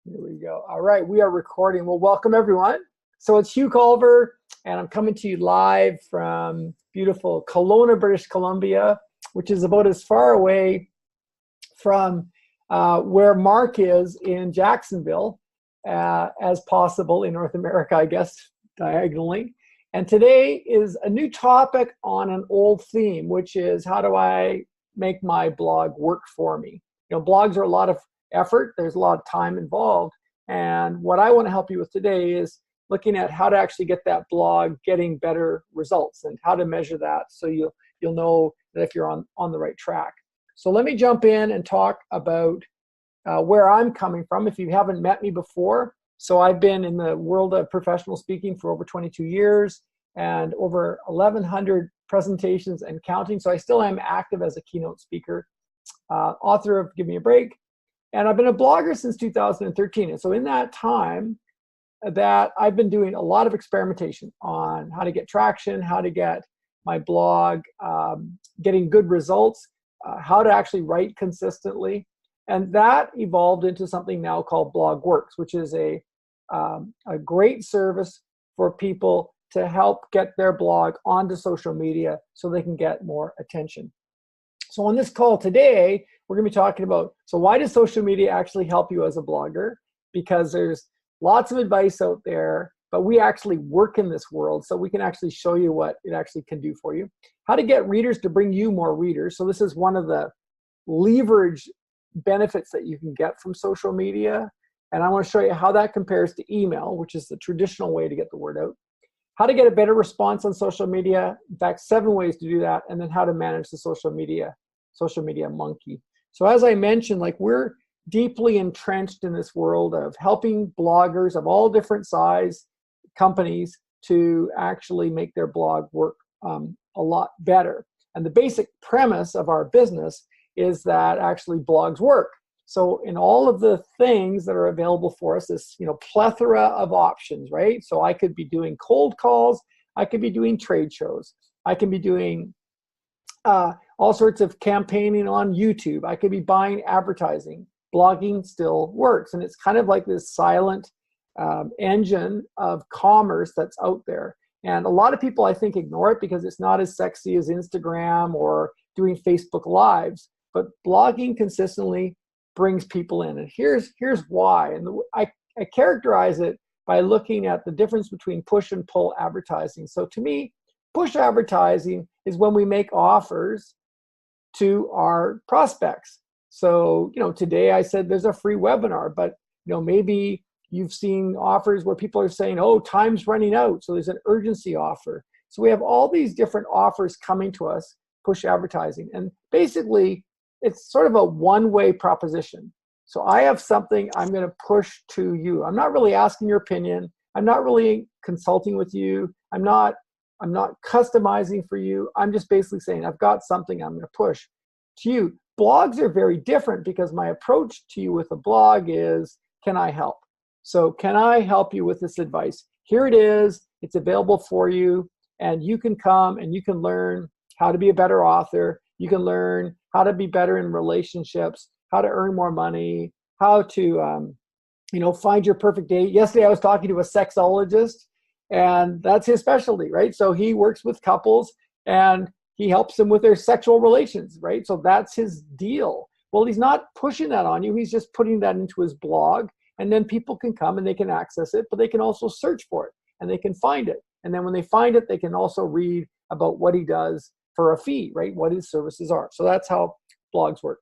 Here we go. All right, we are recording. Well, welcome everyone. So it's Hugh Culver, and I'm coming to you live from beautiful Kelowna, British Columbia, which is about as far away from where Mark is in Jacksonville as possible in North America, I guess, diagonally. And today is a new topic on an old theme, which is how do I make my blog work for me? You know, blogs are a lot of effort. There's a lot of time involved. And what I want to help you with today is looking at how to actually get that blog getting better results and how to measure that so you'll know that if you're on the right track. So let me jump in and talk about where I'm coming from if you haven't met me before. So I've been in the world of professional speaking for over 22 years and over 1,100 presentations and counting. So I still am active as a keynote speaker, author of Give Me a Break. And I've been a blogger since 2013. And so in that time, that I've been doing a lot of experimentation on how to get traction, how to get my blog getting good results, how to actually write consistently. And that evolved into something now called BlogWorks, which is a great service for people to help get their blog onto social media so they can get more attention. So on this call today, we're going to be talking about, so why does social media actually help you as a blogger? Because there's lots of advice out there, but we actually work in this world, so we can actually show you what it actually can do for you. How to get readers to bring you more readers. So this is one of the leverage benefits that you can get from social media. And I want to show you how that compares to email, which is the traditional way to get the word out. How to get a better response on social media. In fact, 7 ways to do that. And then how to manage the social media monkey. So as I mentioned, like we're deeply entrenched in this world of helping bloggers of all different size companies to actually make their blog work a lot better. And the basic premise of our business is that actually blogs work. So in all of the things that are available for us, this plethora of options, right? So I could be doing cold calls, I could be doing trade shows, I can be doing all sorts of campaigning on YouTube, I could be buying advertising. Blogging still works, and it's kind of like this silent engine of commerce that's out there. And a lot of people, I think, ignore it because it's not as sexy as Instagram or doing Facebook Lives. But blogging consistently brings people in, and here's why. And I characterize it by looking at the difference between push and pull advertising. So to me, push advertising is when we make offers to our prospects. So today I said there's a free webinar, but maybe you've seen offers where people are saying, oh, time's running out, so there's an urgency offer. So we have all these different offers coming to us, push advertising, and basically it's sort of a one-way proposition. So I have something I'm going to push to you. I'm not really asking your opinion. I'm not really consulting with you. I'm not customizing for you. I'm just basically saying I've got something I'm going to push to you. Blogs are very different because my approach to you with a blog is, can I help? So can I help you with this advice? Here it is. It's available for you, and you can come and you can learn how to be a better author. You can learn how to be better in relationships, how to earn more money, how to find your perfect date. Yesterday I was talking to a sexologist, and that's his specialty, right? So he works with couples and he helps them with their sexual relations, right? So that's his deal. Well, he's not pushing that on you. He's just putting that into his blog, and then people can come and they can access it, but they can also search for it and they can find it. And then when they find it, they can also read about what he does for a fee, right? What his services are. So that's how blogs work.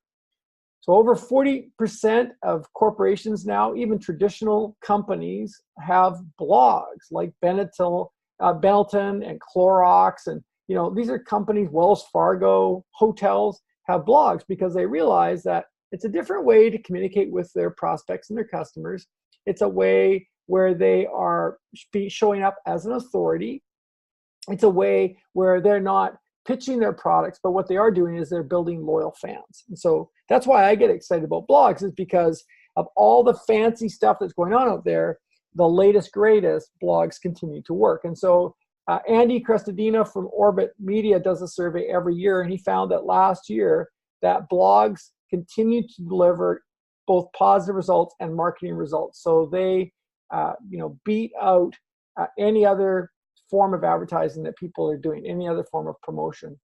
So over 40% of corporations now, even traditional companies, have blogs like Benetton and Clorox. And, these are companies, Wells Fargo, hotels have blogs because they realize that it's a different way to communicate with their prospects and their customers. It's a way where they are showing up as an authority. It's a way where they're not pitching their products, but what they are doing is they're building loyal fans. And so that's why I get excited about blogs, is because of all the fancy stuff that's going on out there, the latest, greatest blogs continue to work. And so Andy Crestodina from Orbit Media does a survey every year, and he found that last year that blogs continue to deliver both positive results and marketing results. So they, beat out any other form of advertising that people are doing, any other form of promotion.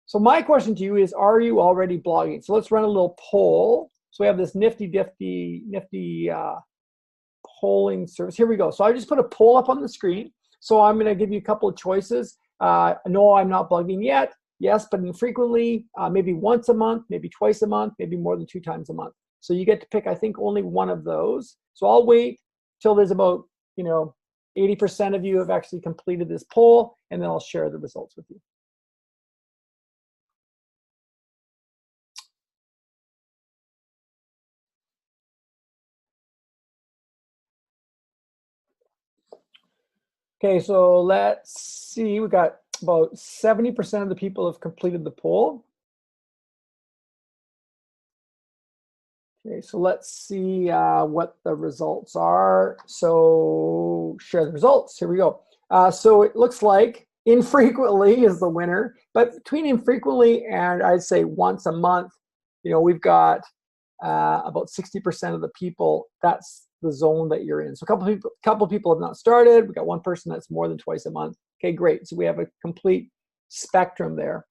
So my question to you is, are you already blogging? So let's run a little poll. So we have this nifty polling service. Here we go. So I just put a poll up on the screen. So I'm going to give you a couple of choices. No, I'm not blogging yet. Yes, but infrequently, maybe once a month, maybe twice a month, maybe more than 2 times a month. So you get to pick, I think, only one of those. So I'll wait till there's about, 80% of you have actually completed this poll, and then I'll share the results with you. Okay, so let's see. We got about 70% of the people have completed the poll. Okay, so let's see what the results are. So share the results. Here we go. So it looks like infrequently is the winner, but between infrequently and I'd say once a month, we've got about 60% of the people. That's the zone that you're in. So a couple people have not started. We got one person that's more than twice a month. Okay, great. So we have a complete spectrum there.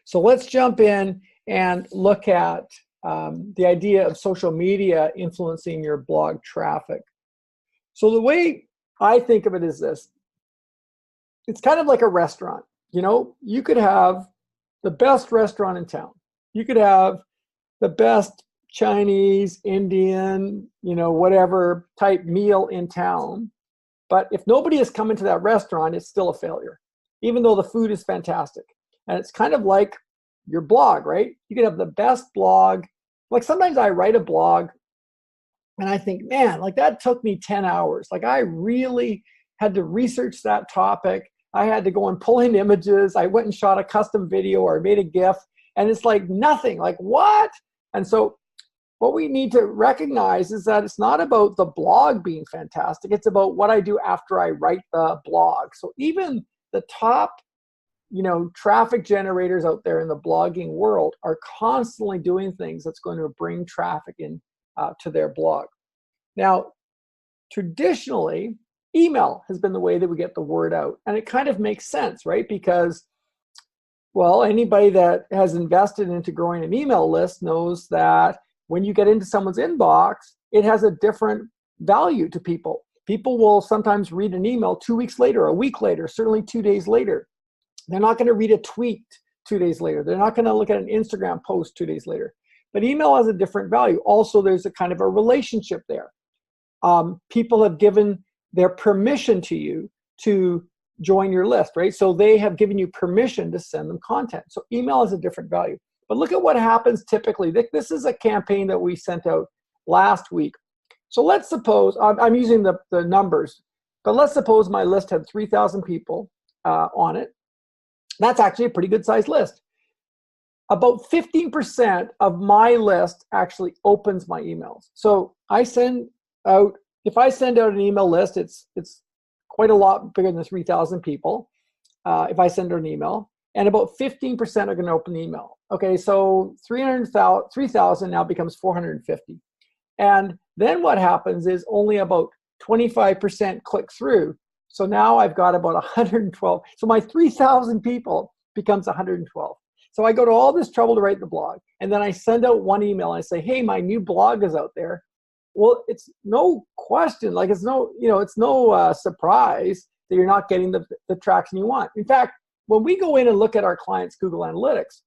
So let's jump in and look at the idea of social media influencing your blog traffic. So the way I think of it is this. It's kind of like a restaurant. You could have the best restaurant in town. You could have the best Chinese, Indian, whatever type meal in town. But if nobody has come into that restaurant, it's still a failure, even though the food is fantastic. And it's kind of like your blog, right? You could have the best blog. Like sometimes I write a blog and I think, man, like that took me 10 hours. Like I really had to research that topic. I had to go and pull in images. I went and shot a custom video or made a GIF, and it's like nothing. Like what? And so what we need to recognize is that it's not about the blog being fantastic. It's about what I do after I write the blog. So even the top, traffic generators out there in the blogging world are constantly doing things that's going to bring traffic in to their blog. Now, traditionally, email has been the way that we get the word out. And it kind of makes sense, right? Because, well, anybody that has invested into growing an email list knows that when you get into someone's inbox, it has a different value to people. People will sometimes read an email 2 weeks later, a week later, certainly 2 days later. They're not going to read a tweet 2 days later. They're not going to look at an Instagram post 2 days later. But email has a different value. Also, there's a kind of a relationship there. People have given their permission to you to join your list, right? So they have given you permission to send them content. So email has a different value. But look at what happens typically. This is a campaign that we sent out last week. So let's suppose, I'm using the numbers, but let's suppose my list had 3,000 people on it. That's actually a pretty good sized list. About 15% of my list actually opens my emails. So if I send out an email list, it's quite a lot bigger than 3,000 people. If I send out an email, and about 15% are going to open the email. Okay, so 3,000 now becomes 450. And then what happens is only about 25% click through. So now I've got about 112. So my 3,000 people becomes 112. So I go to all this trouble to write the blog. And then I send out one email and I say, hey, my new blog is out there. Well, it's no question, like it's no surprise that you're not getting the traction you want. In fact, when we go in and look at our clients' Google Analytics,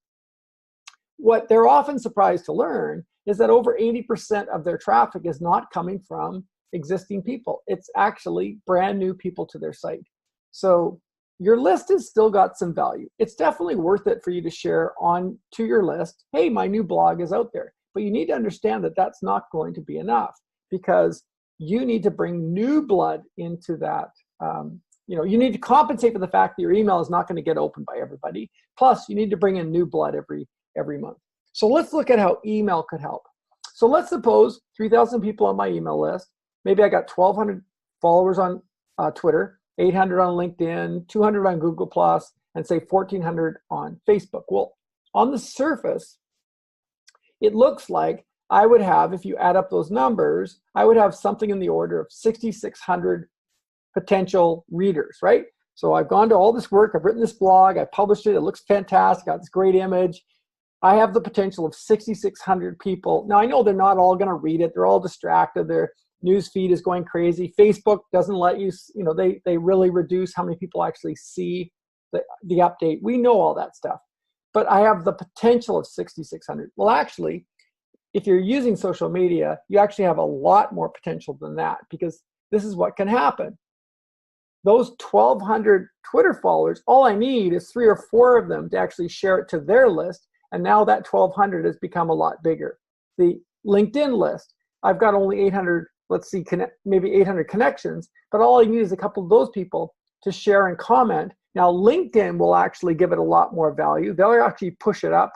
what they're often surprised to learn is that over 80% of their traffic is not coming from existing people. It's actually brand new people to their site. So your list has still got some value. It's definitely worth it for you to share on to your list, hey, my new blog is out there. But you need to understand that that's not going to be enough, because you need to bring new blood into that. You need to compensate for the fact that your email is not going to get opened by everybody. Plus, you need to bring in new blood every month. So let's look at how email could help. So let's suppose 3,000 people on my email list. Maybe I got 1,200 followers on Twitter, 800 on LinkedIn, 200 on Google+, and say 1,400 on Facebook. Well, on the surface, it looks like I would have, if you add up those numbers, I would have something in the order of 6,600 potential readers, right? So I've gone to all this work, I've written this blog, I published it, it looks fantastic, got this great image. I have the potential of 6,600 people. Now I know they're not all gonna read it, they're all distracted, their news feed is going crazy. Facebook doesn't let you, they really reduce how many people actually see the update. We know all that stuff, but I have the potential of 6,600. Well, actually, if you're using social media, you actually have a lot more potential than that, because this is what can happen. Those 1,200 Twitter followers, all I need is 3 or 4 of them to actually share it to their list, and now that 1,200 has become a lot bigger. The LinkedIn list, I've got only 800, maybe 800 connections, but all I need is a couple of those people to share and comment. Now, LinkedIn will actually give it a lot more value. They'll actually push it up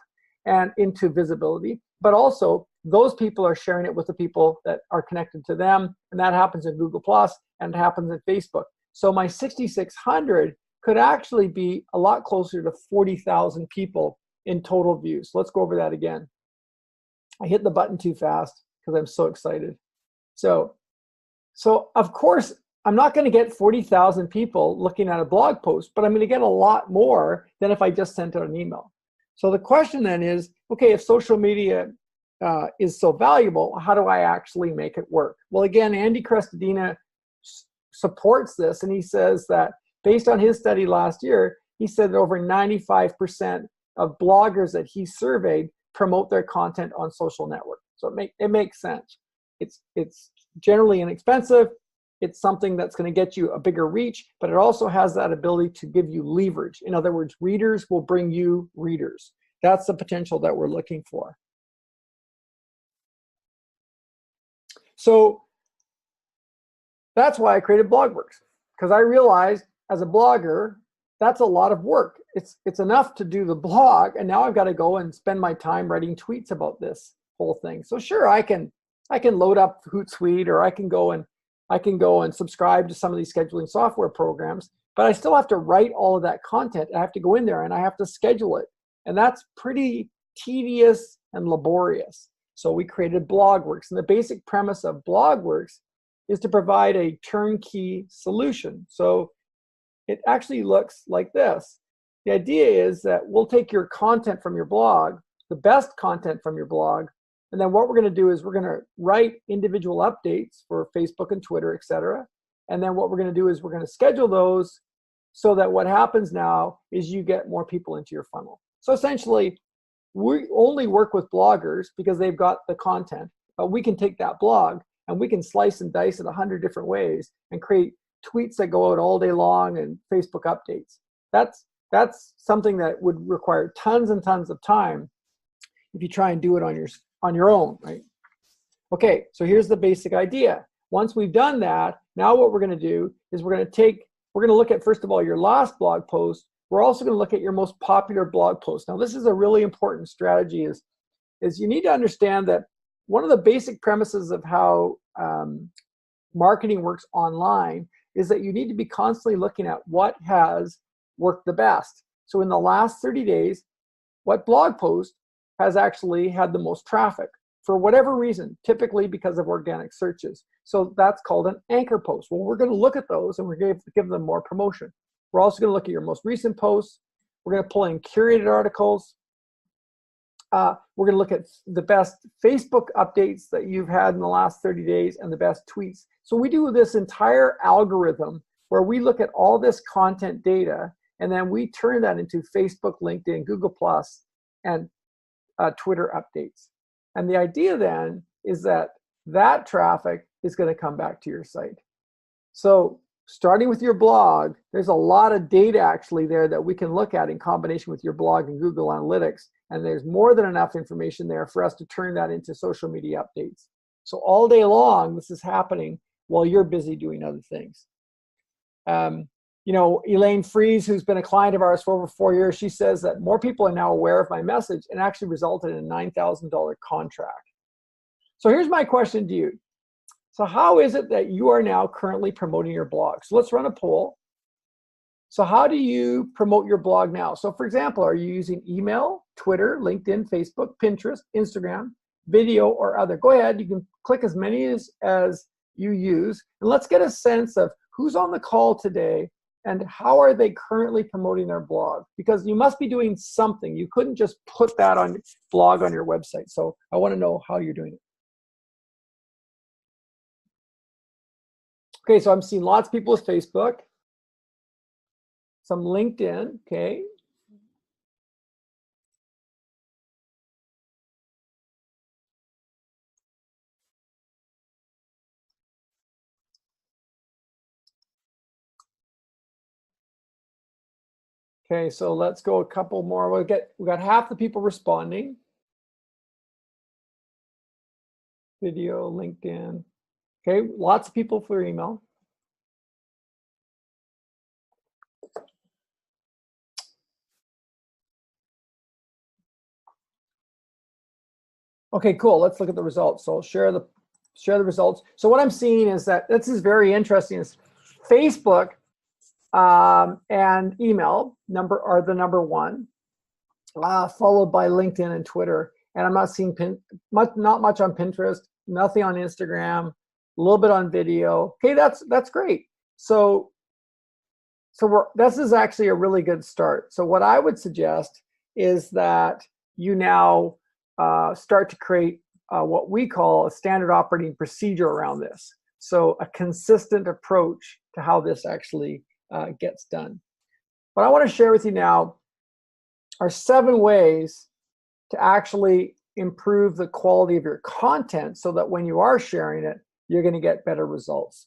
and into visibility, but also those people are sharing it with the people that are connected to them, and that happens in Google Plus and it happens in Facebook. So my 6,600 could actually be a lot closer to 40,000 people in total views. So let's go over that again. I hit the button too fast because I'm so excited. So of course, I'm not going to get 40,000 people looking at a blog post, but I'm going to get a lot more than if I just sent out an email. So the question then is, okay, if social media is so valuable, how do I actually make it work? Well, again, Andy Crestodina supports this, and he says that based on his study last year, he said that over 95% of bloggers that he surveyed promote their content on social networks. So it makes sense. It's generally inexpensive. It's something that's going to get you a bigger reach, but it also has that ability to give you leverage. In other words, readers will bring you readers. That's the potential that we're looking for. So that's why I created BlogWorks, because I realized as a blogger, that's a lot of work. It's enough to do the blog, and now I've got to go and spend my time writing tweets about this whole thing. So sure, I can load up Hootsuite, or I can go and subscribe to some of these scheduling software programs, but I still have to write all of that content. I have to go in there and I have to schedule it, and that's pretty tedious and laborious. So we created BlogWorks, and the basic premise of BlogWorks is to provide a turnkey solution. So it actually looks like this. The idea is that we'll take your content from your blog, the best content from your blog, and then what we're going to do is we're going to write individual updates for Facebook and Twitter, etc. And then what we're going to do is we're going to schedule those so that what happens now is you get more people into your funnel. So essentially, we only work with bloggers because they've got the content, but we can take that blog and we can slice and dice it 100 different ways and create tweets that go out all day long and Facebook updates. That's something that would require tons and tons of time if you try and do it on your own, right? Okay, so here's the basic idea. Once we've done that, now what we're going to do is we're going to look at, first of all, your last blog post. We're also going to look at your most popular blog post. Now, this is a really important strategy, is you need to understand that one of the basic premises of how marketing works online is that you need to be constantly looking at what has worked the best. So in the last 30 days, what blog post has actually had the most traffic for whatever reason, typically because of organic searches. So that's called an anchor post. Well, we're going to look at those and we're going to give them more promotion. We're also going to look at your most recent posts. We're going to pull in curated articles. We're going to look at the best Facebook updates that you've had in the last 30 days and the best tweets. So we do this entire algorithm where we look at all this content data, and then we turn that into Facebook, LinkedIn, Google+, and Twitter updates. And the idea then is that that traffic is going to come back to your site. So starting with your blog, there's a lot of data actually there that we can look at in combination with your blog and Google Analytics. And there's more than enough information there for us to turn that into social media updates. So all day long, this is happening while you're busy doing other things. Elaine Fries, who's been a client of ours for over 4 years, she says that more people are now aware of my message and actually resulted in a $9,000 contract. So here's my question to you. So how is it that you are now currently promoting your blog? So let's run a poll. So how do you promote your blog now? So for example, are you using email, Twitter, LinkedIn, Facebook, Pinterest, Instagram? video, or other. Go ahead, you can click as many as you use, and let's get a sense of who's on the call today and how are they currently promoting their blog, because you must be doing something. You couldn't just put that on blog on your website. So I want to know how you're doing it. Okay, so I'm seeing lots of people with Facebook, some LinkedIn, okay. Okay, so let's go a couple more. We got half the people responding. Video, LinkedIn. Okay, lots of people for email. Okay, cool. Let's look at the results. So I'll share the results. So what I'm seeing is that this is very interesting. Is Facebook and email are the number one, followed by LinkedIn and Twitter. And I'm not seeing not much on Pinterest, nothing on Instagram, a little bit on video. Okay, that's great. So this is actually a really good start. So what I would suggest is that you now start to create what we call a standard operating procedure around this. So a consistent approach to how this actually gets done. What I want to share with you now are 7 ways to actually improve the quality of your content so that when you are sharing it, you're going to get better results.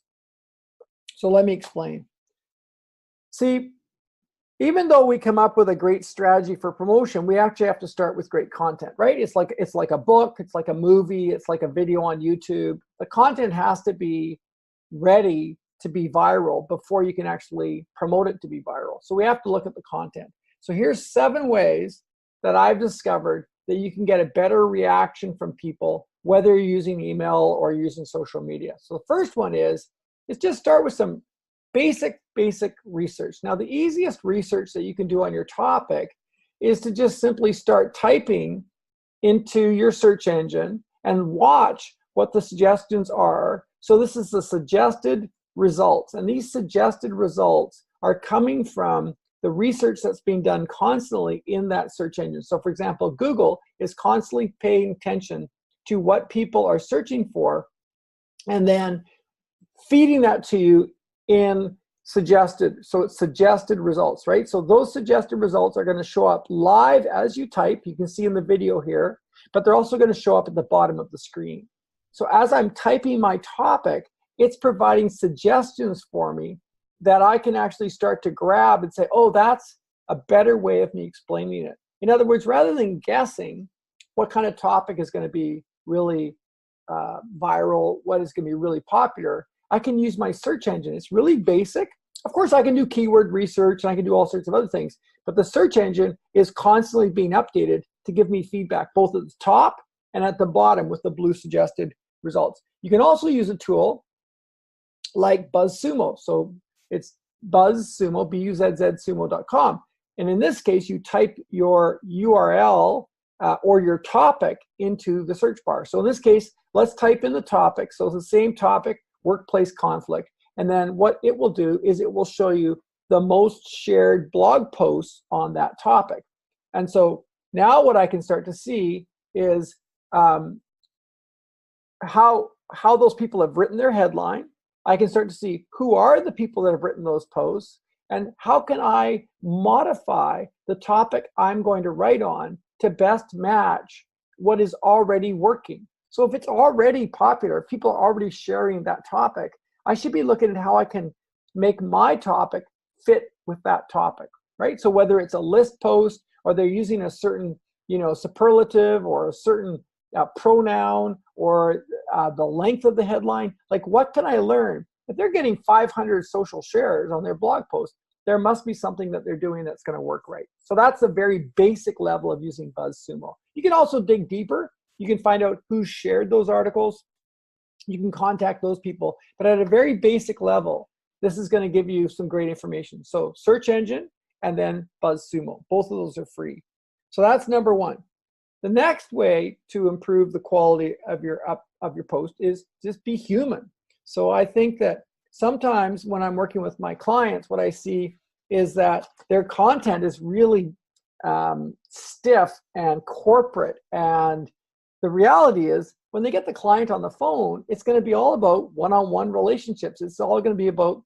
So let me explain. See, even though we come up with a great strategy for promotion, we actually have to start with great content, right? It's like a book, it's like a movie, it's like a video on YouTube. The content has to be ready to be viral before you can actually promote it to be viral. So we have to look at the content. So here's 7 ways that I've discovered that you can get a better reaction from people, whether you're using email or using social media. So the first one is just start with some basic research. Now, the easiest research that you can do on your topic is to just simply start typing into your search engine and watch what the suggestions are. So this is the suggested results, and these suggested results are coming from the research that's being done constantly in that search engine. So for example, Google is constantly paying attention to what people are searching for and then feeding that to you in suggested results, right? So those suggested results are going to show up live as you type. You can see in the video here, but they're also going to show up at the bottom of the screen. So as I'm typing my topic, it's providing suggestions for me that I can actually start to grab and say, oh, that's a better way of me explaining it. In other words, rather than guessing what kind of topic is going to be really viral, what is going to be really popular, I can use my search engine. It's really basic. Of course, I can do keyword research and I can do all sorts of other things, but the search engine is constantly being updated to give me feedback, both at the top and at the bottom with the blue suggested results. You can also use a tool like BuzzSumo. So it's BuzzSumo, BUZZSumo.com. And in this case, you type your URL or your topic into the search bar. So in this case, let's type in the topic. So it's the same topic, workplace conflict. And then what it will do is it will show you the most shared blog posts on that topic. And so now what I can start to see is how those people have written their headline. I can start to see who are the people that have written those posts and how can I modify the topic I'm going to write on to best match what is already working. So if it's already popular, if people are already sharing that topic, I should be looking at how I can make my topic fit with that topic, right? So whether it's a list post or they're using a certain, superlative or a certain pronoun or the length of the headline, like what can I learn? If they're getting 500 social shares on their blog post, there must be something that they're doing that's going to work right. So that's a very basic level of using BuzzSumo. You can also dig deeper. You can find out who shared those articles. You can contact those people. But at a very basic level, this is going to give you some great information. So search engine and then BuzzSumo. Both of those are free. So that's number one. The next way to improve the quality of your post is just be human. So I think that sometimes when I'm working with my clients, what I see is that their content is really stiff and corporate. And the reality is when they get the client on the phone, it's going to be all about one-on-one relationships. It's all going to be about,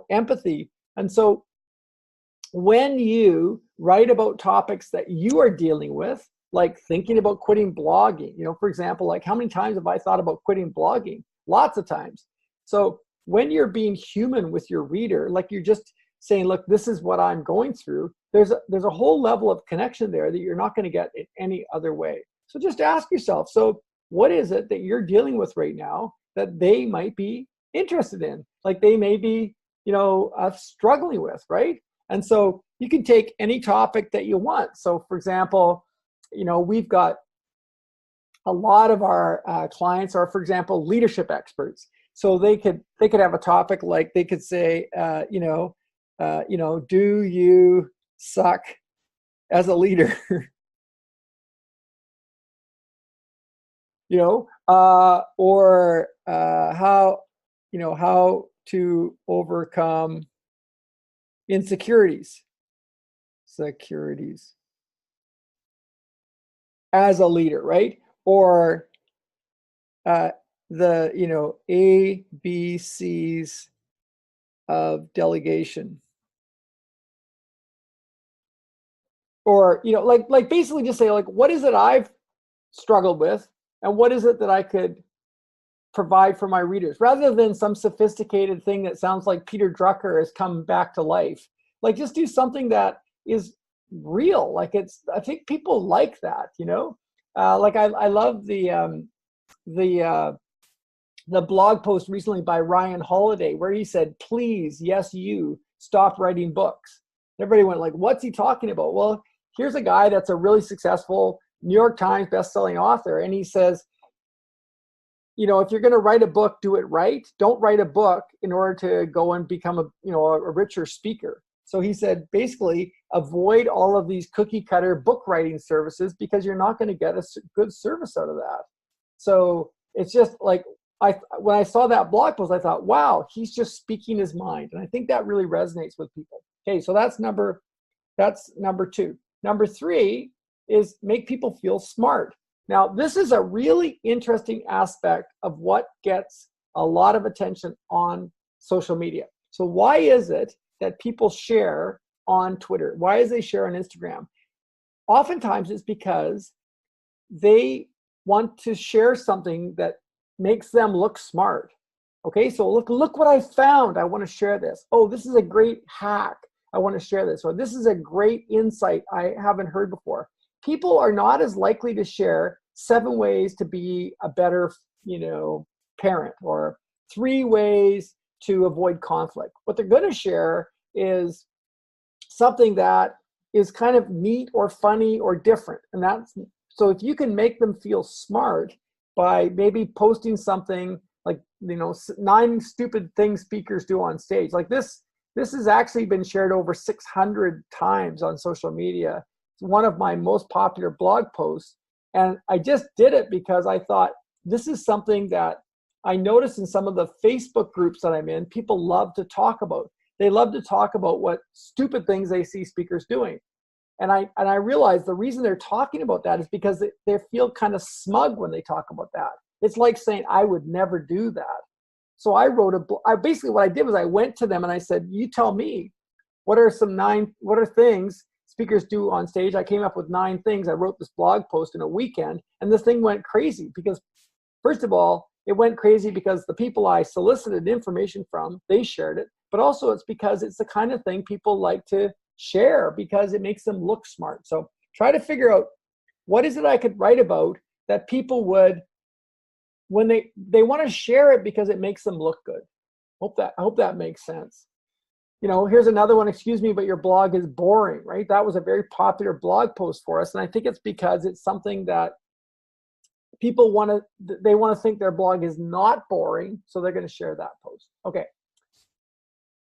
empathy. And so when you write about topics that you are dealing with, like thinking about quitting blogging, for example, like how many times have I thought about quitting blogging? Lots of times. So when you're being human with your reader, like you're just saying, look, this is what I'm going through, there's a whole level of connection there that you're not going to get in any other way. So just ask yourself, so what is it that you're dealing with right now that they might be interested in? Like they may be, struggling with, right? And so you can take any topic that you want. So for example, we've got a lot of our clients are, for example, leadership experts. So they could have a topic like they could say, do you suck as a leader? Or how to overcome insecurities, as a leader, right? Or the ABCs of delegation. Or like basically just say, like, what is it I've struggled with and what is it that I could provide for my readers, rather than some sophisticated thing that sounds like Peter Drucker has come back to life. Like just do something that is real. Like I think people like that, like I love the blog post recently by Ryan Holiday where he said, please, yes, you stop writing books. Everybody went like, what's he talking about? Well, here's a guy that's a really successful New York Times bestselling author. And he says, if you're going to write a book, do it right. Don't write a book in order to go and become a richer speaker. So he said, basically, avoid all of these cookie cutter book writing services because you're not going to get a good service out of that. So it's just like, when I saw that blog post, I thought, wow, he's just speaking his mind. And I think that really resonates with people. Okay, so that's number 2. Number 3 is make people feel smart. Now, this is a really interesting aspect of what gets a lot of attention on social media. So why is it that people share on Twitter? Why is they share on Instagram? Oftentimes it's because they want to share something that makes them look smart. Okay, so look what I found. I want to share this. Oh, this is a great hack. I want to share this. Or this is a great insight I haven't heard before. People are not as likely to share 7 ways to be a better, parent, or 3 ways to avoid conflict. What they're going to share is something that is kind of neat or funny or different. And so if you can make them feel smart by maybe posting something like, 9 stupid things speakers do on stage. Like this has actually been shared over 600 times on social media. It's one of my most popular blog posts. And I just did it because I thought this is something that I noticed in some of the Facebook groups that I'm in, people love to talk about. They love to talk about what stupid things they see speakers doing. And I realized the reason they're talking about that is because they feel kind of smug when they talk about that. It's like saying, I would never do that. So I basically what I did was I went to them and I said, you tell me, what are things speakers do on stage? I came up with 9 things. I wrote this blog post in a weekend, and this thing went crazy because, first of all, it went crazy because the people I solicited information from, they shared it, but also it's because it's the kind of thing people like to share because it makes them look smart. So try to figure out, what is it I could write about that people would, when they want to share it because it makes them look good. I hope that makes sense. Here's another one, excuse me, but your blog is boring, right? That was a very popular blog post for us. And I think it's because it's something that people want to think their blog is not boring. So they're going to share that post. Okay.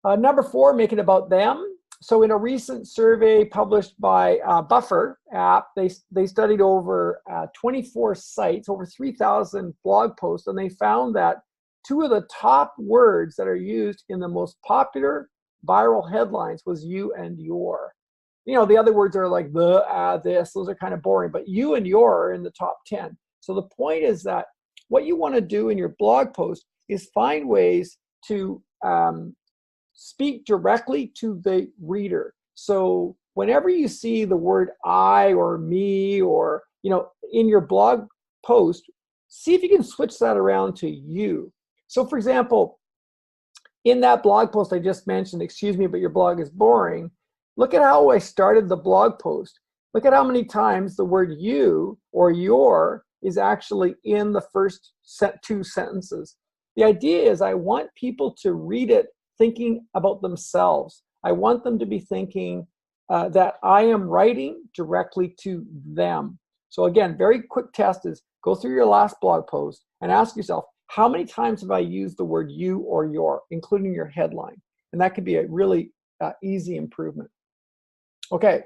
Number 4, make it about them. so in a recent survey published by Buffer app, they studied over 24 sites, over 3,000 blog posts, and they found that 2 of the top words that are used in the most popular viral headlines was you and your. You know, the other words are like the, this, those are kind of boring, but you and your are in the top 10. So the point is that what you want to do in your blog post is find ways to speak directly to the reader. So whenever you see the word I or me or, you know, in your blog post, see if you can switch that around to you. So for example, in that blog post I just mentioned, excuse me, but your blog is boring, look at how I started the blog post. Look at how many times the word you or your is actually in the first 2 sentences. The idea is I want people to read it thinking about themselves. I want them to be thinking that I am writing directly to them. So again, very quick test is go through your last blog post and ask yourself, how many times have I used the word you or your, including your headline? And that could be a really easy improvement. Okay.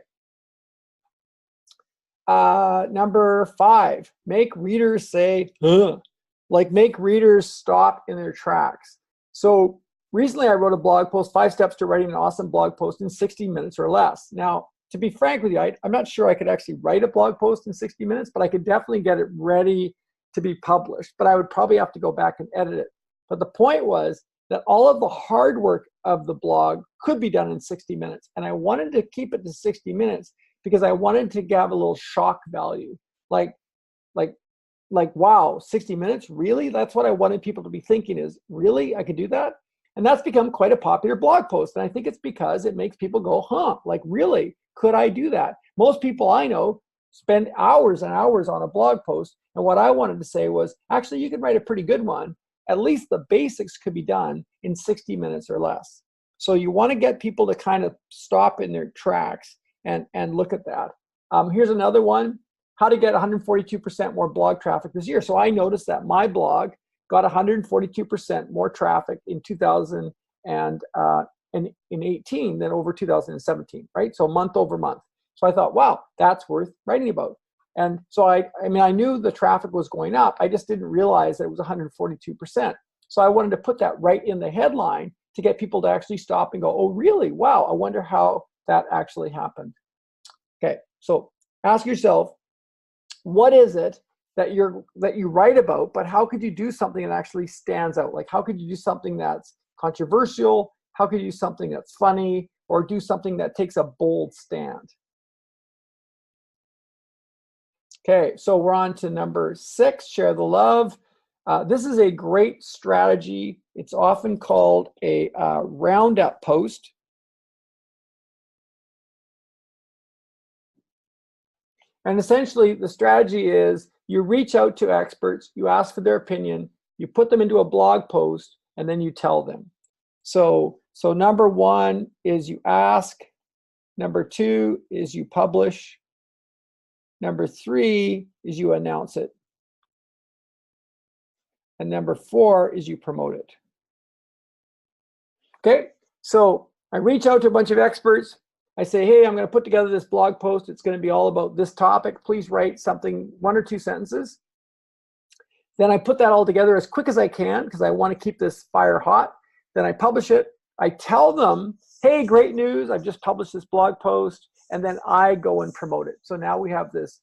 Number 5, make readers say, ugh. Like make readers stop in their tracks. So recently I wrote a blog post, 5 steps to writing an awesome blog post in 60 minutes or less. Now, to be frank with you, I'm not sure I could actually write a blog post in 60 minutes, but I could definitely get it ready to be published. But I would probably have to go back and edit it. But the point was that all of the hard work of the blog could be done in 60 minutes. And I wanted to keep it to 60 minutes because I wanted to have a little shock value. Like, wow, 60 minutes? Really? That's what I wanted people to be thinking is, really? I could do that? And that's become quite a popular blog post. And I think it's because it makes people go, huh, like really? Could I do that? Most people I know spend hours and hours on a blog post. And what I wanted to say was, actually, you could write a pretty good one. At least the basics could be done in 60 minutes or less. So you want to get people to kind of stop in their tracks and look at that. Here's another one, how to get 142% more blog traffic this year. So I noticed that my blog got 142% more traffic in 2018 than over 2017, right? So month over month. So I thought, wow, that's worth writing about. And so I knew the traffic was going up. I just didn't realize that it was 142%. So I wanted to put that right in the headline to get people to actually stop and go, oh, really? Wow, I wonder how that actually happened. Okay, so ask yourself, what is it that you write about, but how could you do something that actually stands out? Like, how could you do something that's controversial? How could you do something that's funny, or do something that takes a bold stand? Okay, so we're on to number 6, share the love. This is a great strategy. It's often called a roundup post. And essentially, the strategy is you reach out to experts, you ask for their opinion, you put them into a blog post, and then you tell them. So number 1 is you ask. Number 2 is you publish. Number 3 is you announce it. And number 4 is you promote it. Okay, so I reach out to a bunch of experts. I say, hey, I'm going to put together this blog post. It's going to be all about this topic. Please write something, 1 or 2 sentences. Then I put that all together as quick as I can because I want to keep this fire hot. Then I publish it. I tell them, hey, great news. I've just published this blog post. And then I go and promote it. So now we have this,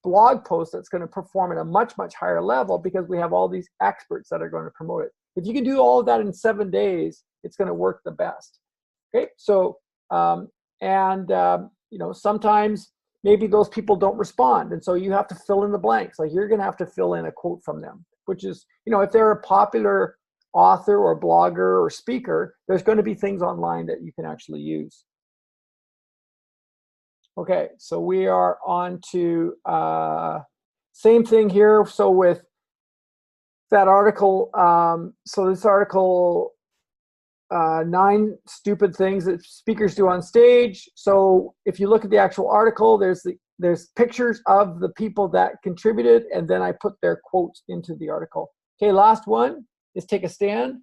blog post that's going to perform at a much, much higher level because we have all these experts that are going to promote it. If you can do all of that in 7 days, it's going to work the best. Okay, so sometimes maybe those people don't respond, and so you have to fill in the blanks. Like you're going to have to fill in a quote from them, which is, if they're a popular author or blogger or speaker, there's going to be things online that you can actually use. Okay, so we are on to same thing here. So with that article, so this article, 9 stupid things that speakers do on stage. So if you look at the actual article, there's pictures of the people that contributed, and then I put their quotes into the article. Okay, last one is take a stand.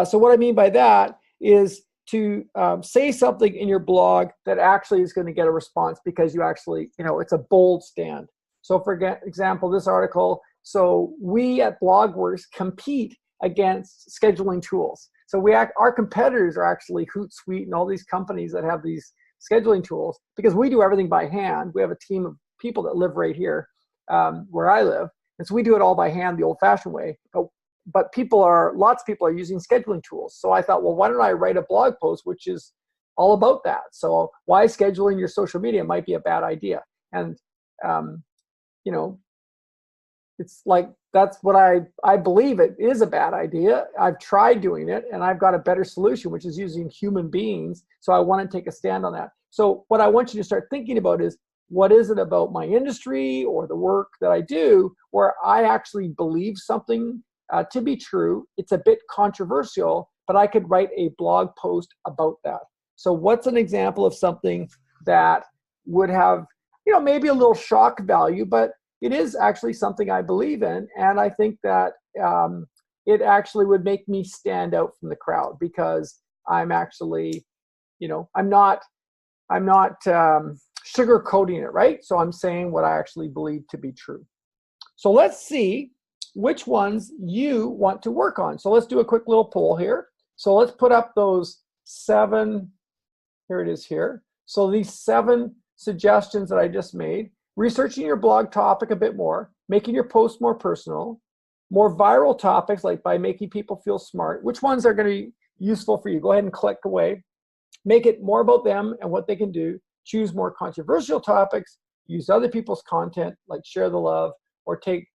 So what I mean by that is to say something in your blog that actually is going to get a response because you actually, it's a bold stand. So for example, this article, so we at BlogWorks compete against scheduling tools. So our competitors are actually Hootsuite and all these companies that have these scheduling tools, because we do everything by hand. We have a team of people that live right here where I live. And so we do it all by hand the old-fashioned way. But lots of people are using scheduling tools. So I thought, well, why don't I write a blog post which is all about that? So why scheduling your social media might be a bad idea. And, it's like, that's what I believe it is a bad idea. I've tried doing it and I've got a better solution, which is using human beings. So I want to take a stand on that. So what I want you to start thinking about is, what is it about my industry or the work that I do where I actually believe something to be true? It's a bit controversial, but I could write a blog post about that. So what's an example of something that would have, maybe a little shock value, but it is actually something I believe in. And I think that it actually would make me stand out from the crowd, because I'm actually, I'm not sugarcoating it, right? So I'm saying what I actually believe to be true. So let's see which ones you want to work on. So let's do a quick little poll here. So let's put up those 7, here it is here. So these 7 suggestions that I just made: researching your blog topic a bit more, making your post more personal, more viral topics, like by making people feel smart. Which ones are going to be useful for you? Go ahead and click away. Make it more about them and what they can do. Choose more controversial topics. Use other people's content, like share the love, or take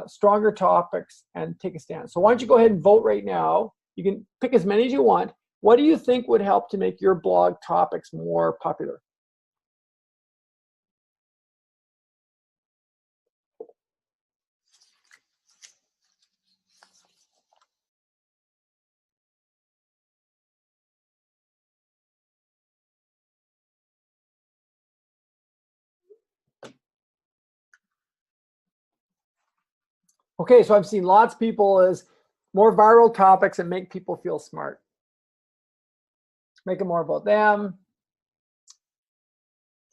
stronger topics and take a stand. So why don't you go ahead and vote right now? You can pick as many as you want. What do you think would help to make your blog topics more popular? Okay, so I've seen lots of people as more viral topics and make people feel smart. Make it more about them.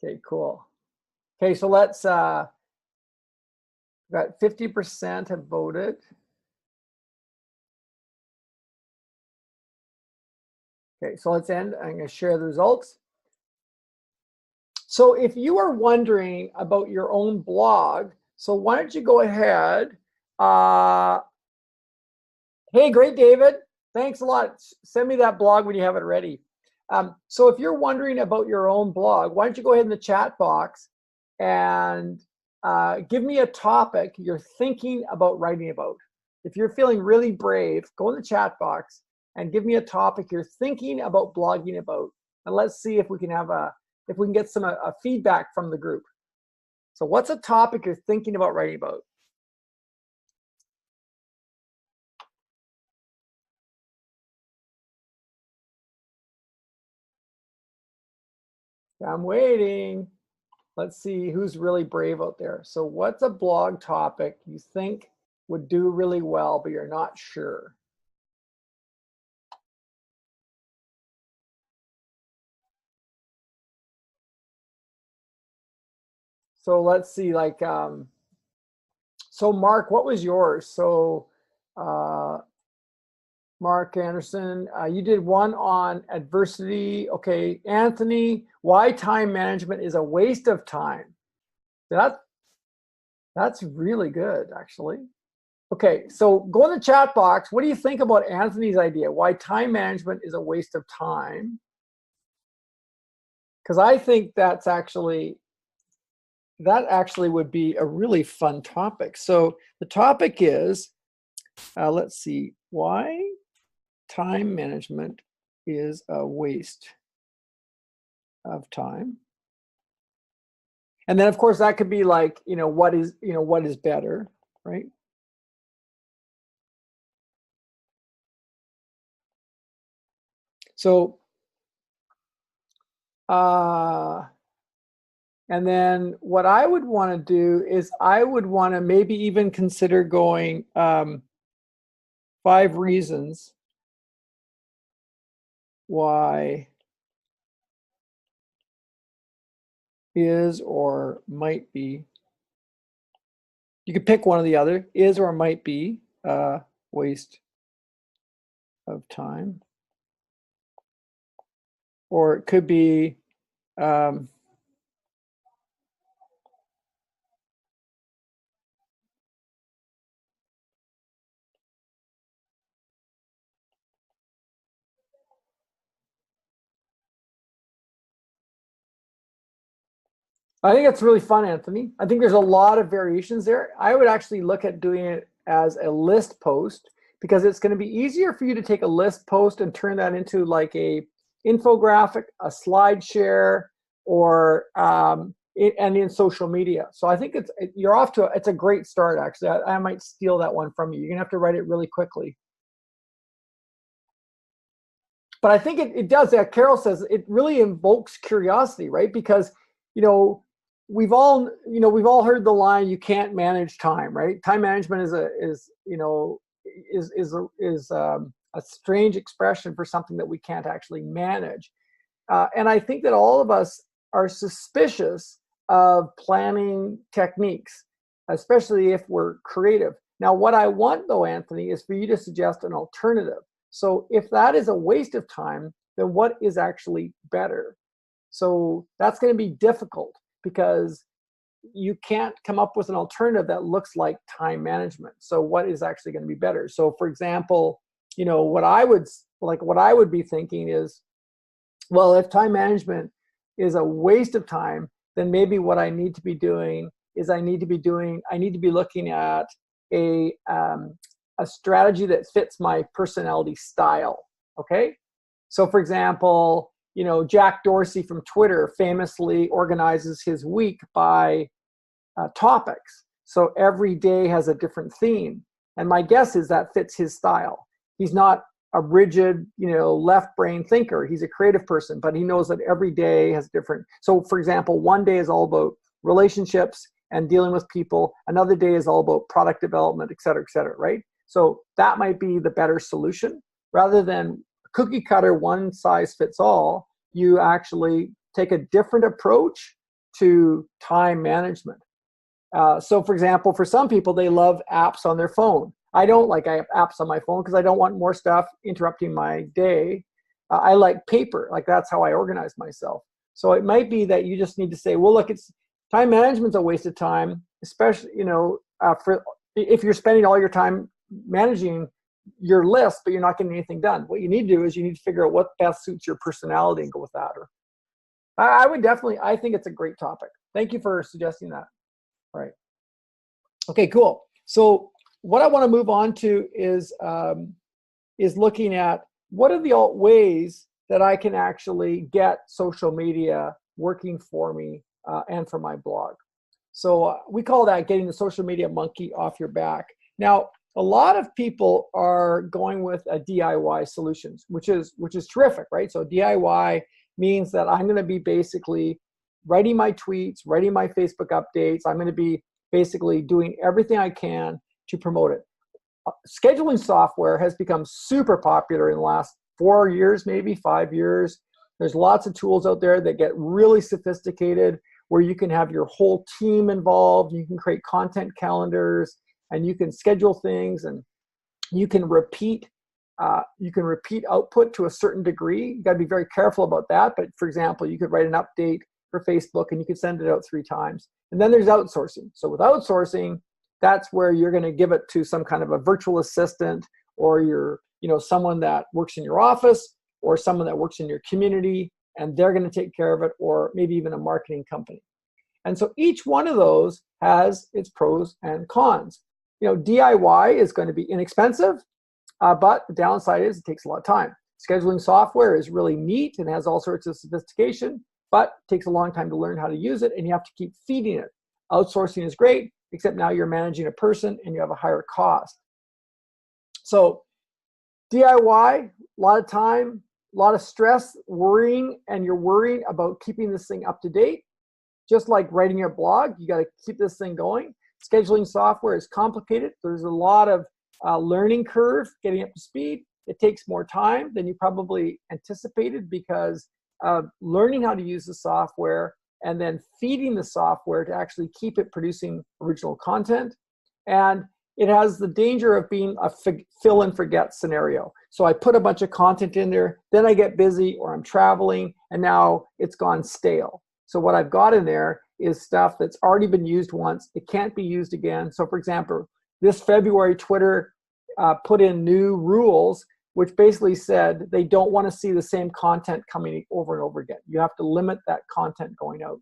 Okay, cool. Okay, so let's, got 50% have voted. Okay, so let's end. I'm going to share the results. So if you are wondering about your own blog, so why don't you go ahead. Hey, great, David. Thanks a lot. Send me that blog when you have it ready. So if you're wondering about your own blog, why don't you go ahead in the chat box and give me a topic you're thinking about writing about. If you're feeling really brave, go in the chat box and give me a topic you're thinking about blogging about. And let's see if we can have if we can get some feedback from the group. So what's a topic you're thinking about writing about? I'm waiting. Let's see who's really brave out there. So what's a blog topic you think would do really well, but you're not sure? So let's see, like, so Mark, what was yours? So Mark Anderson, you did one on adversity. Okay, Anthony, why time management is a waste of time. That's really good, actually. Okay, so go in the chat box. What do you think about Anthony's idea? Why time management is a waste of time? Because I think that actually would be a really fun topic. So the topic is, let's see, why time management is a waste of time. And then of course that could be like, what is better, right? So, and then what I would want to do is I would want to maybe even consider going 5 reasons is or might be, you could pick one or the other, is or might be a waste of time. Or it could be I think it's really fun, Anthony. I think there's a lot of variations there. I would actually look at doing it as a list post because it's going to be easier for you to take a list post and turn that into like a infographic, a slide share, or and in social media. So I think you're off to it's a great start. Actually, I might steal that one from you. You're gonna have to write it really quickly. But I think it does. Carol says it really invokes curiosity, right? Because you know we've all heard the line, "You can't manage time," right? Time management is a strange expression for something that we can't actually manage. And I think that all of us are suspicious of planning techniques, especially if we're creative. Now, what I want, though, Anthony, is for you to suggest an alternative. So if that is a waste of time, then what is actually better? So that's going to be difficult because you can't come up with an alternative that looks like time management. So what is actually going to be better? So for example, what I would be thinking is, well, if time management is a waste of time, then maybe what I need to be doing is I need to be looking at a strategy that fits my personality style. Okay. So for example, Jack Dorsey from Twitter famously organizes his week by topics. So every day has a different theme. And my guess is that fits his style. He's not a rigid, left brain thinker. He's a creative person, but he knows that every day has different. So for example, one day is all about relationships and dealing with people. Another day is all about product development, et cetera, right? So that might be the better solution. Rather than cookie cutter, one size fits all, you actually take a different approach to time management. So for example, for some people, they love apps on their phone. I don't like apps on my phone because I don't want more stuff interrupting my day. I like paper, like that's how I organize myself. So it might be that you just need to say, well, look, it's time management's a waste of time, especially, for if you're spending all your time managing your list, but you're not getting anything done. What you need to do is you need to figure out what best suits your personality and go with that. Or I think it's a great topic. Thank you for suggesting that. All right. Okay, cool. So what I want to move on to is looking at what are the ways that I can actually get social media working for me and for my blog. So we call that getting the social media monkey off your back. Now, a lot of people are going with a DIY solutions, which is terrific, right? So DIY means that I'm going to be basically writing my tweets, writing my Facebook updates. I'm going to be basically doing everything I can to promote it. Scheduling software has become super popular in the last 4 years, maybe 5 years. There's lots of tools out there that get really sophisticated where you can have your whole team involved. You can create content calendars and you can schedule things and you can repeat output to a certain degree. You got to be very careful about that. But for example, you could write an update for Facebook and you could send it out 3 times. And then there's outsourcing. So with outsourcing, that's where you're going to give it to some kind of a virtual assistant or someone that works in your office or someone that works in your community, and they're going to take care of it, or maybe even a marketing company. And so each one of those has its pros and cons. DIY is going to be inexpensive, but the downside is it takes a lot of time. Scheduling software is really neat and has all sorts of sophistication, but it takes a long time to learn how to use it, and you have to keep feeding it. Outsourcing is great, except now you're managing a person and you have a higher cost. So DIY, a lot of time, a lot of stress, worrying, and you're worrying about keeping this thing up to date. Just like writing your blog, you got to keep this thing going. Scheduling software is complicated. There's a lot of learning curve getting up to speed. it takes more time than you probably anticipated because of learning how to use the software and then feeding the software to actually keep it producing original content. And it has the danger of being a fill and forget scenario. So I put a bunch of content in there, then I get busy or I'm traveling, and now it's gone stale. So what I've got in there is stuff that's already been used once. It can't be used again. So for example, this February, Twitter put in new rules, which basically said they don't want to see the same content coming over and over again. You have to limit that content going out.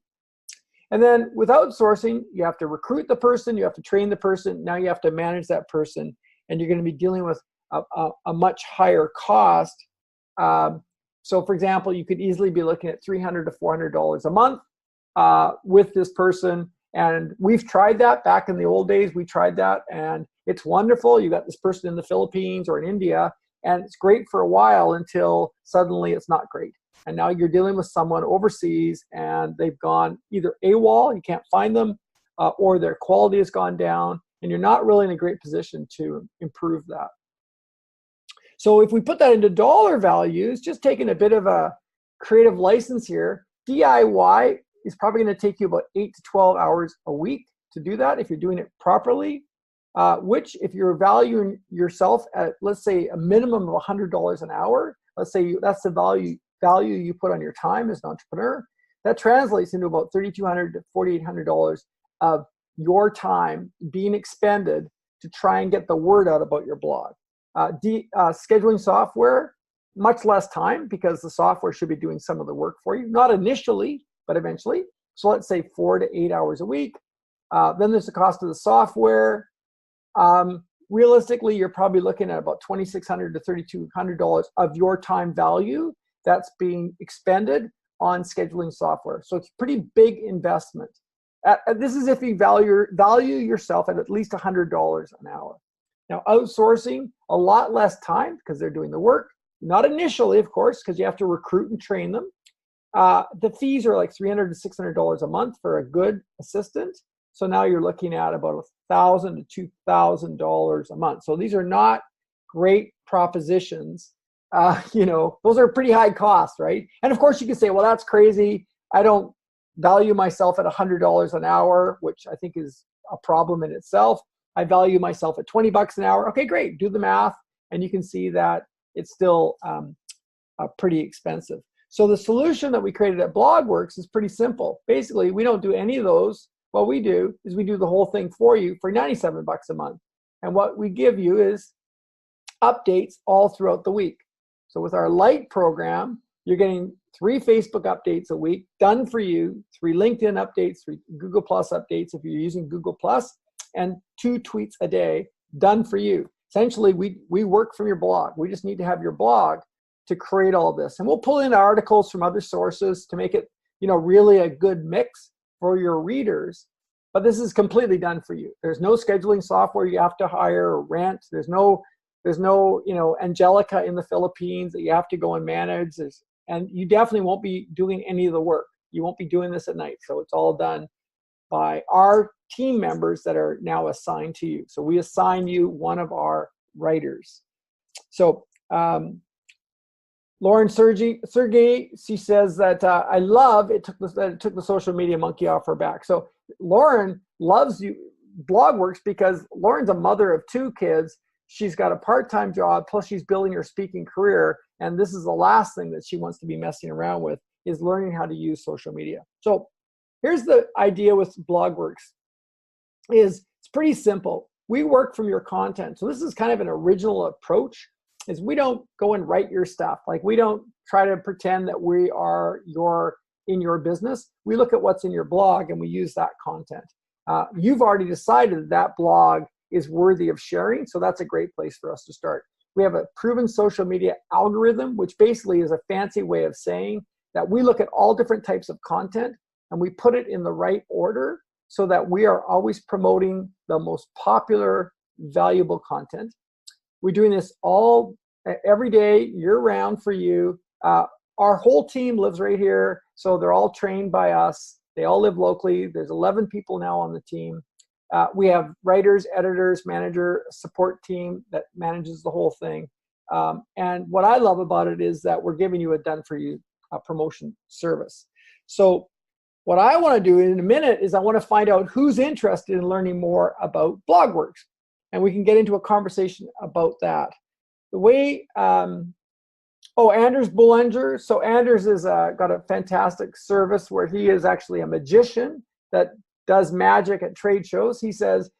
And then with outsourcing, you have to recruit the person, you have to train the person, now you have to manage that person, and you're going to be dealing with a much higher cost. So for example, you could easily be looking at $300 to $400 a month with this person. And we've tried that back in the old days. We tried that and it's wonderful. You got this person in the Philippines or in India, and it's great for a while until suddenly it's not great. And now you're dealing with someone overseas and they've gone either AWOL, you can't find them, or their quality has gone down, and you're not really in a great position to improve that. So if we put that into dollar values, just taking a bit of a creative license here, DIY is probably going to take you about 8 to 12 hours a week to do that if you're doing it properly, which if you're valuing yourself at, let's say, a minimum of $100 an hour, let's say that's the value you put on your time as an entrepreneur, that translates into about $3,200 to $4,800 of your time being expended to try and get the word out about your blog. Scheduling software, much less time because the software should be doing some of the work for you, not initially, but eventually. So let's say 4 to 8 hours a week. Then there's the cost of the software. Realistically, you're probably looking at about $2,600 to $3,200 of your time value that's being expended on scheduling software. So it's a pretty big investment. This is if you value yourself at least $100 an hour. Now, outsourcing, a lot less time because they're doing the work. Not initially, of course, because you have to recruit and train them. The fees are like $300 to $600 a month for a good assistant. So now you're looking at about $1,000 to $2,000 a month. So these are not great propositions. Those are pretty high costs, right? And of course you can say, well, that's crazy. I don't value myself at $100 an hour, which I think is a problem in itself. I value myself at $20 an hour. Okay, great. Do the math. And you can see that it's still pretty expensive. So the solution that we created at BlogWorks is pretty simple. Basically, we don't do any of those. What we do is we do the whole thing for you for $97 a month. And what we give you is updates all throughout the week. So with our Lite program, you're getting 3 Facebook updates a week done for you, 3 LinkedIn updates, 3 Google Plus updates if you're using Google Plus, and 2 tweets a day done for you. Essentially, we work from your blog. We just need to have your blog to create all this. And we'll pull in articles from other sources to make it, really a good mix for your readers. But this is completely done for you. There's no scheduling software you have to hire or rent. There's no Angelica in the Philippines that you have to go and manage. And you definitely won't be doing any of the work. You won't be doing this at night. So it's all done by our team members that are now assigned to you. So we assign you one of our writers. So Lauren Sergey, she says that I love it took the social media monkey off her back. So Lauren loves BlogWorks because Lauren's a mother of 2 kids. She's got a part-time job, plus she's building her speaking career. And this is the last thing that she wants to be messing around with, is learning how to use social media. So here's the idea with BlogWorks is it's pretty simple. We work from your content. So this is kind of an original approach, is we don't go and write your stuff. Like, we don't try to pretend that we are in your business. We look at what's in your blog and we use that content. You've already decided that blog is worthy of sharing, so that's a great place for us to start. We have a proven social media algorithm, which basically is a fancy way of saying that we look at all different types of content and we put it in the right order so that we are always promoting the most popular, valuable content. We're doing this all every day, year-round for you. Our whole team lives right here, so they're all trained by us. They all live locally. There's 11 people now on the team. We have writers, editors, manager, support team that manages the whole thing. And what I love about it is that we're giving you a done-for-you promotion service. So what I want to do in a minute is I want to find out who's interested in learning more about BlogWorks. And we can get into a conversation about that. The way, Anders Bullinger. So Anders is got a fantastic service where he is actually a magician that does magic at trade shows. He says,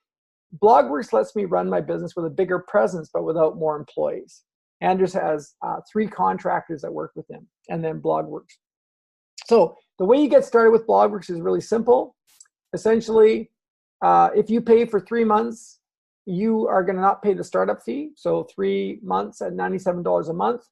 BlogWorks lets me run my business with a bigger presence, but without more employees. Anders has 3 contractors that work with him, and then BlogWorks. So the way you get started with BlogWorks is really simple. Essentially, if you pay for 3 months, you are going to not pay the startup fee. So 3 months at $97 a month.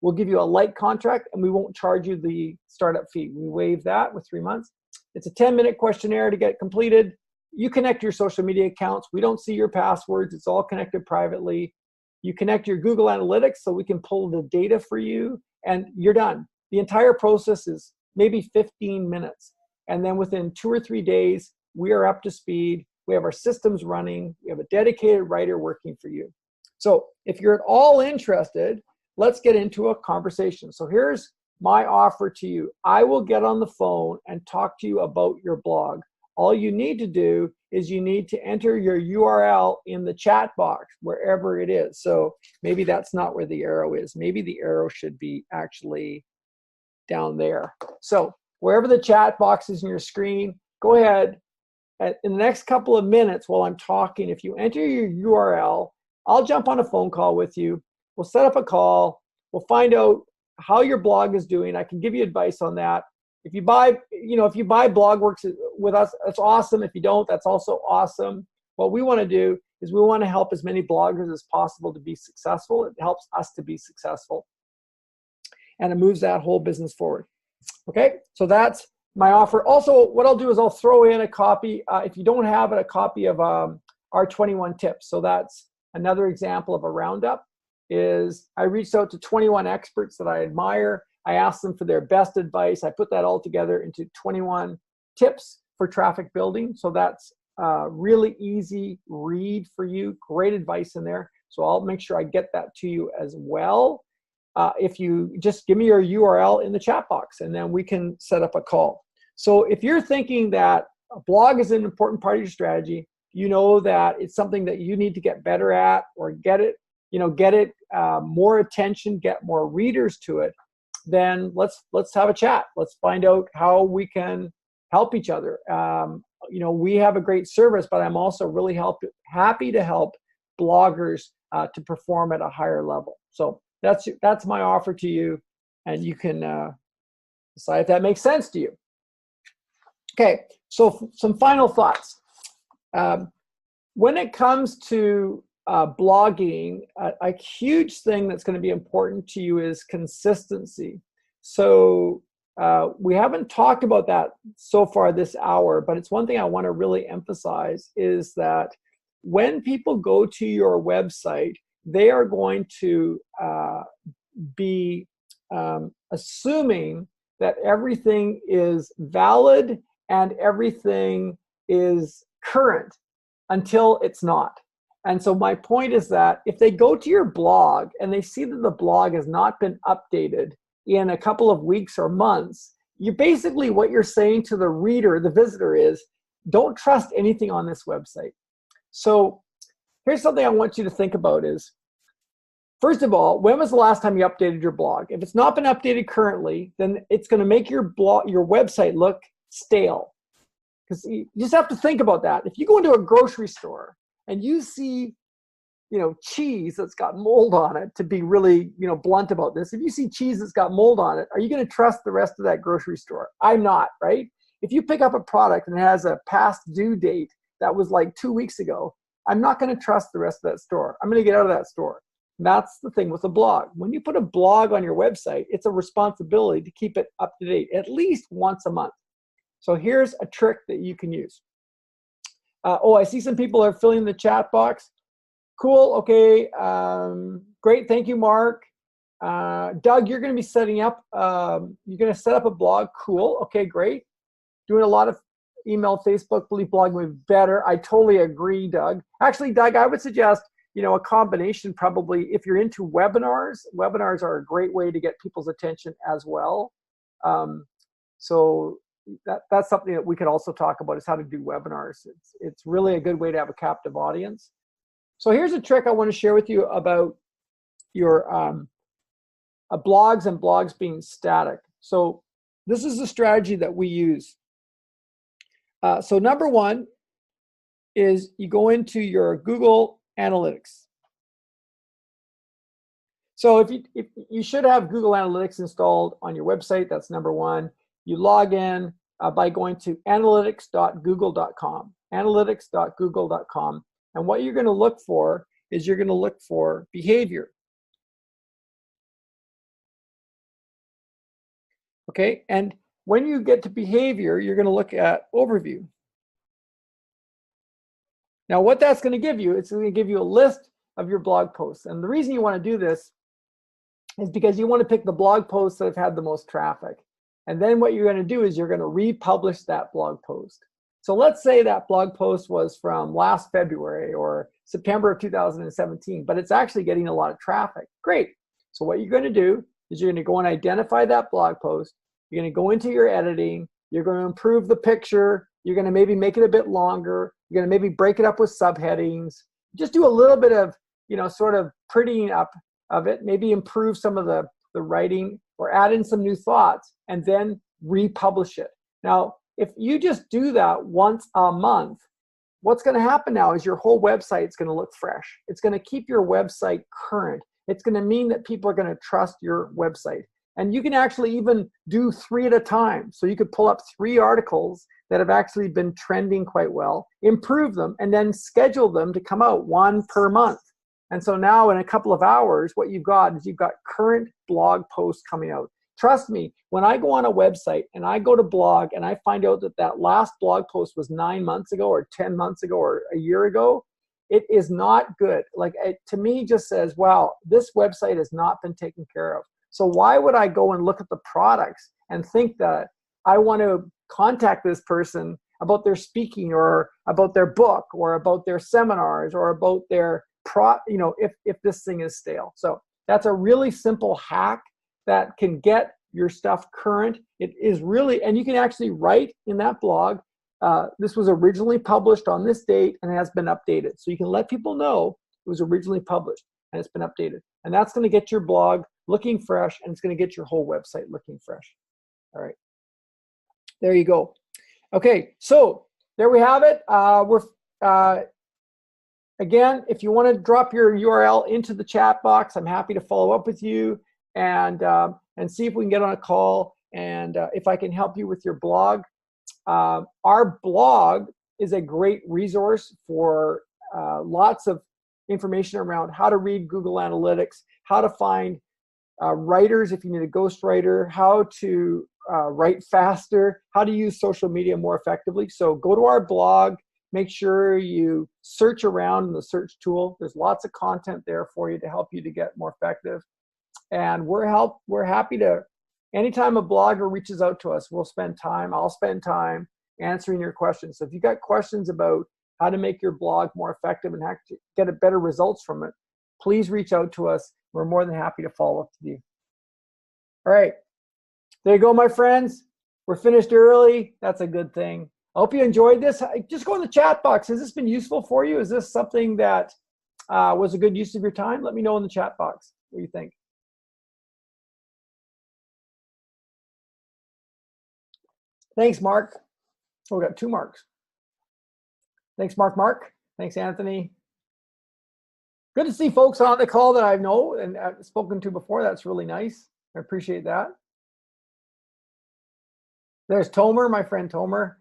We'll give you a light contract, and we won't charge you the startup fee. We waive that with 3 months. It's a 10-minute questionnaire to get completed. You connect your social media accounts. We don't see your passwords. It's all connected privately. You connect your Google Analytics so we can pull the data for you, and you're done. The entire process is maybe 15 minutes. And then within 2 or 3 days, we are up to speed. We have our systems running. We have a dedicated writer working for you. So if you're at all interested, let's get into a conversation. So here's my offer to you. I will get on the phone and talk to you about your blog. All you need to do is you need to enter your URL in the chat box, wherever it is. So maybe that's not where the arrow is. Maybe the arrow should be actually down there. So wherever the chat box is in your screen, go ahead. In the next couple of minutes while I'm talking, if you enter your URL, I'll jump on a phone call with you. We'll set up a call. We'll find out how your blog is doing. I can give you advice on that. If you buy BlogWorks with us, that's awesome. If you don't, that's also awesome. What we want to do is we want to help as many bloggers as possible to be successful. It helps us to be successful, and it moves that whole business forward. Okay, so that's my offer. Also, what I'll do is I'll throw in a copy, if you don't have it, a copy of our 21 tips. So that's another example of a roundup. Is I reached out to 21 experts that I admire. I asked them for their best advice. I put that all together into 21 tips for traffic building. So that's a really easy read for you. Great advice in there. So I'll make sure I get that to you as well. If you just give me your URL in the chat box, and then we can set up a call. So if you're thinking that a blog is an important part of your strategy, you know that it's something that you need to get better at, or get it more attention, get more readers to it, then let's have a chat. Let's find out how we can help each other. We have a great service, but I'm also really happy to help bloggers to perform at a higher level. So that's my offer to you, and you can decide if that makes sense to you. Okay, so some final thoughts. When it comes to blogging, a huge thing that's going to be important to you is consistency. So we haven't talked about that so far this hour, but it's one thing I want to really emphasize is that when people go to your website, they are going to be assuming that everything is valid and everything is current until it's not. And so my point is that if they go to your blog and they see that the blog has not been updated in a couple of weeks or months, what you're saying to the reader, the visitor, is don't trust anything on this website. So here's something I want you to think about is, first of all, when was the last time you updated your blog? If it's not been updated currently, then it's going to make your website look stale. Because you just have to think about that. If you go into a grocery store and you see, cheese that's got mold on it, to be really, blunt about this, if you see cheese that's got mold on it, are you going to trust the rest of that grocery store? I'm not, right? If you pick up a product and it has a past due date that was like 2 weeks ago, I'm not going to trust the rest of that store. I'm going to get out of that store. That's the thing with a blog. When you put a blog on your website, it's a responsibility to keep it up to date at least once a month. So here's a trick that you can use. I see some people are filling the chat box. Cool, okay, great, thank you, Mark. Doug, you're gonna be setting up, you're gonna set up a blog. Cool, okay, great. Doing a lot of email, Facebook, believe blogging would be better. I totally agree, Doug. Actually, Doug, I would suggest, a combination probably. If you're into webinars, webinars are a great way to get people's attention as well. So that's something that we could also talk about, is how to do webinars. It's really a good way to have a captive audience. So here's a trick I want to share with you about your blogs and blogs being static. So this is the strategy that we use. So number one is you go into your Google Analytics. So if you should have Google Analytics installed on your website, that's number one. You log in by going to analytics.google.com, analytics.google.com. And what you're going to look for is you're going to look for behavior. Okay, and when you get to behavior, you're going to look at overview. Now, what that's going to give you, it's going to give you a list of your blog posts. And the reason you want to do this is because you want to pick the blog posts that have had the most traffic. And then what you're going to do is you're going to republish that blog post. So let's say that blog post was from last February or September of 2017, but it's actually getting a lot of traffic. Great. So what you're going to do is you're going to go and identify that blog post. You're going to go into your editing. You're going to improve the picture. You're going to maybe make it a bit longer. You're going to maybe break it up with subheadings. Just do a little bit of, sort of prettying up of it. Maybe improve some of the writing or add in some new thoughts and then republish it. Now, if you just do that once a month, what's going to happen now is your whole website is going to look fresh. It's going to keep your website current. It's going to mean that people are going to trust your website. And you can actually even do 3 at a time. So you could pull up 3 articles that have actually been trending quite well, improve them, and then schedule them to come out 1 per month. And so now in a couple of hours, what you've got is you've got current blog posts coming out. Trust me, when I go on a website and I go to blog and I find out that last blog post was 9 months ago or 10 months ago or a year ago, it is not good. Like, it, to me, just says, wow, this website has not been taken care of. So why would I go and look at the products and think that I want to contact this person about their speaking or about their book or about their seminars or about their if this thing is stale? So that's a really simple hack that can get your stuff current. It is really, and you can actually write in that blog, this was originally published on this date and has been updated. So you can let people know it was originally published and it's been updated. And that's going to get your blog looking fresh, and it's going to get your whole website looking fresh. All right. There you go. Okay, so there we have it. Again, if you want to drop your URL into the chat box, I'm happy to follow up with you and see if we can get on a call and if I can help you with your blog. Our blog is a great resource for lots of information around how to read Google Analytics, how to find writers if you need a ghostwriter, how to write faster, how to use social media more effectively. So go to our blog, make sure you search around in the search tool. There's lots of content there for you to help you to get more effective. And we're happy to, anytime a blogger reaches out to us, I'll spend time answering your questions. So if you've got questions about how to make your blog more effective and how to get a better results from it, please reach out to us. We're more than happy to follow up with you. All right. There you go, my friends. We're finished early. That's a good thing. I hope you enjoyed this. Just go in the chat box. Has this been useful for you? Is this something that was a good use of your time? Let me know in the chat box what you think. Thanks, Mark. Oh, we got 2 Marks. Thanks, Mark. Thanks, Anthony. Good to see folks on the call that I know and I've spoken to before. That's really nice. I appreciate that. There's Tomer, my friend Tomer.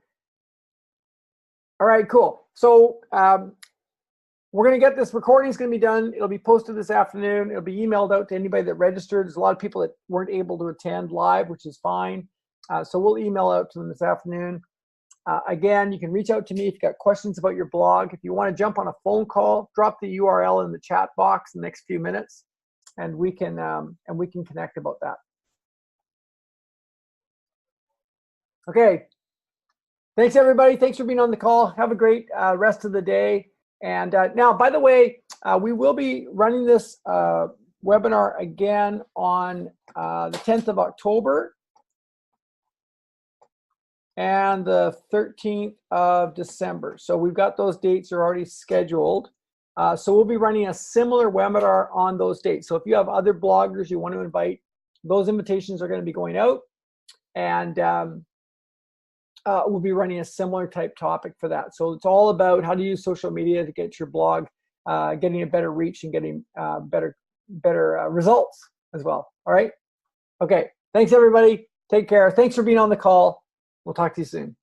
All right, cool. So we're going to get this recording is going to be done. It'll be posted this afternoon. It'll be emailed out to anybody that registered. There's a lot of people that weren't able to attend live, which is fine. So we'll email out to them this afternoon. Again, you can reach out to me if you've got questions about your blog. If you want to jump on a phone call, drop the URL in the chat box in the next few minutes, and we can connect about that. Okay. Thanks, everybody. Thanks for being on the call. Have a great rest of the day. And now, by the way, We will be running this webinar again on the 10th of October and the 13th of December. So we've got those dates are already scheduled. So we'll be running a similar webinar on those dates. So if you have other bloggers you want to invite, those invitations are going to be going out, and we'll be running a similar type topic for that. So it's all about how to use social media to get your blog getting a better reach and getting better results as well. All right. Okay. Thanks, everybody. Take care. Thanks for being on the call. We'll talk to you soon.